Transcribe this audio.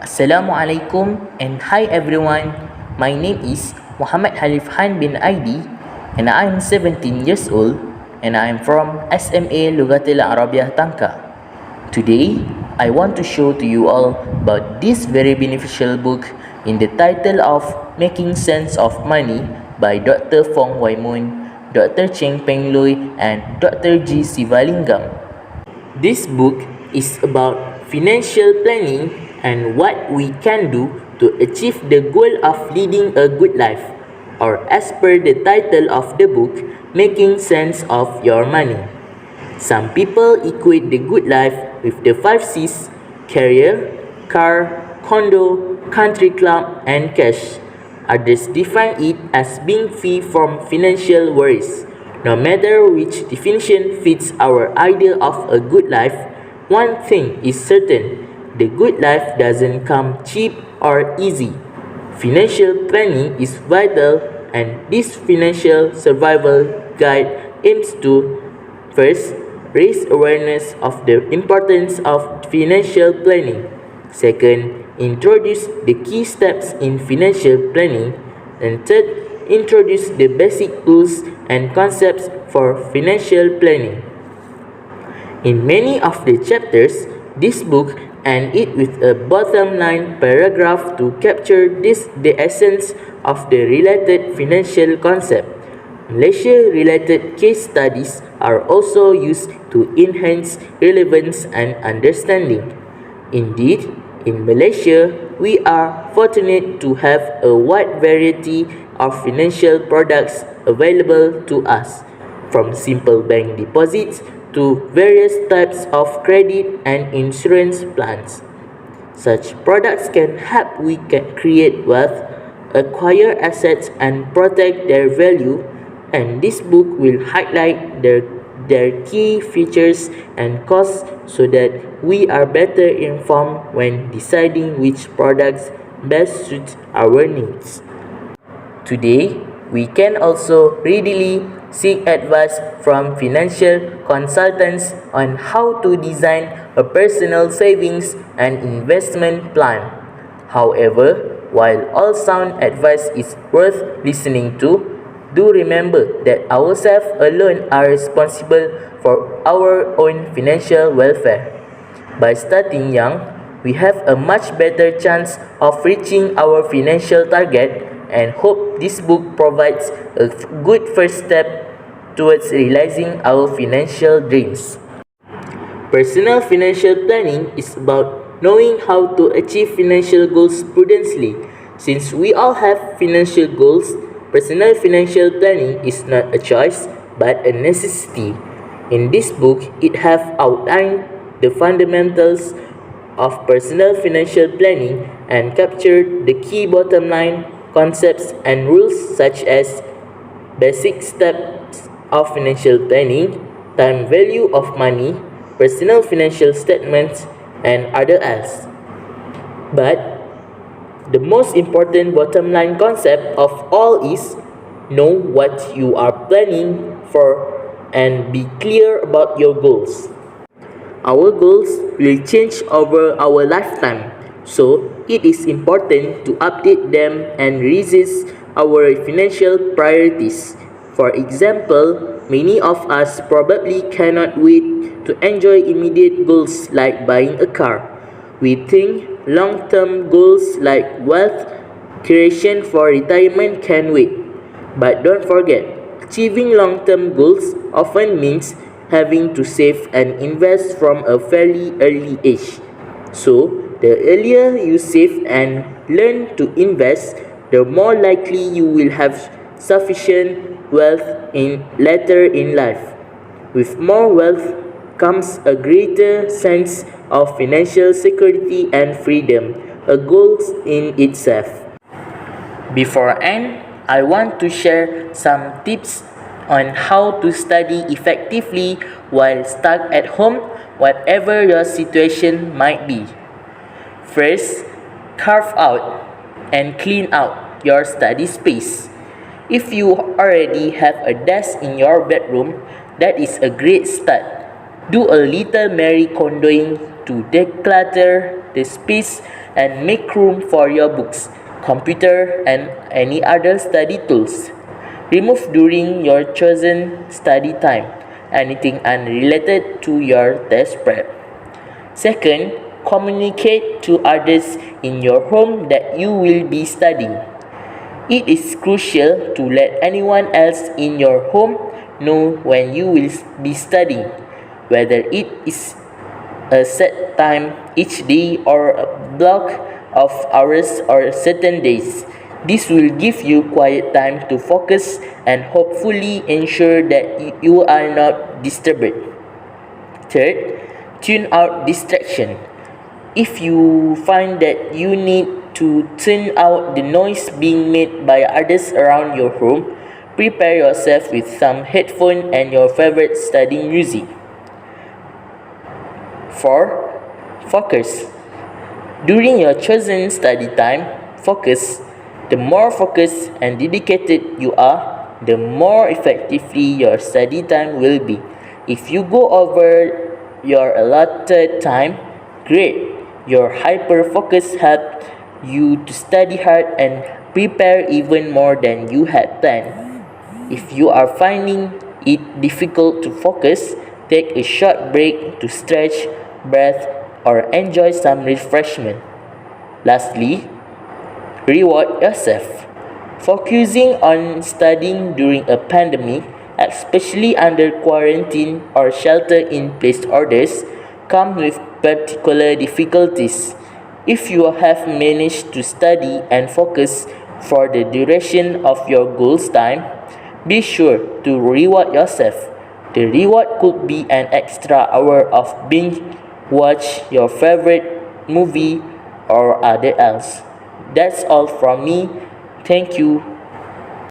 Assalamualaikum and hi everyone. My name is Muhammad Halif Khan bin Aidi and I am 17 years old and I am from SMA Lugatil Arabiah Tanka. Today, I want to show to you all about this very beneficial book in the title of Making Sense of Money by Dr. Fong Wai Mun, Dr. Cheng Peng Lui and Dr. G. Sivalingam. This book is about financial planning and what we can do to achieve the goal of leading a good life, or as per the title of the book, Making Sense of Your Money. Some people equate the good life with the 5 C's: career, car, condo, country club, and cash. Others define it as being free from financial worries. No matter which definition fits our idea of a good life, one thing is certain: the good life doesn't come cheap or easy. Financial planning is vital, and this financial survival guide aims to first, raise awareness of the importance of financial planning. Second, introduce the key steps in financial planning. And third, introduce the basic tools and concepts for financial planning. In many of the chapters, this book and it with a bottom line paragraph to capture the essence of the related financial concept. Malaysia-related case studies are also used to enhance relevance and understanding. Indeed, in Malaysia, we are fortunate to have a wide variety of financial products available to us, from simple bank deposits to various types of credit and insurance plans. Such products can help we create wealth, acquire assets and protect their value, and this book will highlight their key features and costs so that we are better informed when deciding which products best suit our needs. Today, we can also readily seek advice from financial consultants on how to design a personal savings and investment plan. However, while all sound advice is worth listening to, do remember that ourselves alone are responsible for our own financial welfare. By starting young, we have a much better chance of reaching our financial target, and hope this book provides a good first step towards realizing our financial dreams. Personal financial planning is about knowing how to achieve financial goals prudently. Since we all have financial goals, personal financial planning is not a choice but a necessity. In this book, it has outlined the fundamentals of personal financial planning and captured the key bottom line concepts and rules such as basic steps of financial planning, time value of money, personal financial statements, and other else. But the most important bottom line concept of all is know what you are planning for and be clear about your goals. Our goals will change over our lifetime, so it is important to update them and resist our financial priorities. For example, many of us probably cannot wait to enjoy immediate goals like buying a car. We think long-term goals like wealth creation for retirement can wait. But don't forget, achieving long-term goals often means having to save and invest from a fairly early age. So, the earlier you save and learn to invest, the more likely you will have sufficient wealth in later in life. With more wealth comes a greater sense of financial security and freedom, a goal in itself. Before end, I want to share some tips on how to study effectively while stuck at home, whatever your situation might be. First, carve out and clean out your study space. If you already have a desk in your bedroom, that is a great start. Do a little Marie Kondoing to declutter the space and make room for your books, computer, and any other study tools. Remove during your chosen study time anything unrelated to your test prep. Second, communicate to others in your home that you will be studying. It is crucial to let anyone else in your home know when you will be studying, whether it is a set time each day or a block of hours or certain days. This will give you quiet time to focus and hopefully ensure that you are not disturbed. Third, tune out distraction. If you find that you need to tune out the noise being made by others around your home, prepare yourself with some headphone and your favorite study music. 4. Focus. During your chosen study time, focus. The more focused and dedicated you are, the more effectively your study time will be. If you go over your allotted time, great. Your hyper focus helps you to study hard and prepare even more than you had planned. If you are finding it difficult to focus, take a short break to stretch, breathe, or enjoy some refreshment. Lastly, reward yourself. Focusing on studying during a pandemic, especially under quarantine or shelter in place orders, comes with particular difficulties. If you have managed to study and focus for the duration of your goals time, be sure to reward yourself. The reward could be an extra hour of binge watch your favorite movie or other else. That's all from me. Thank you.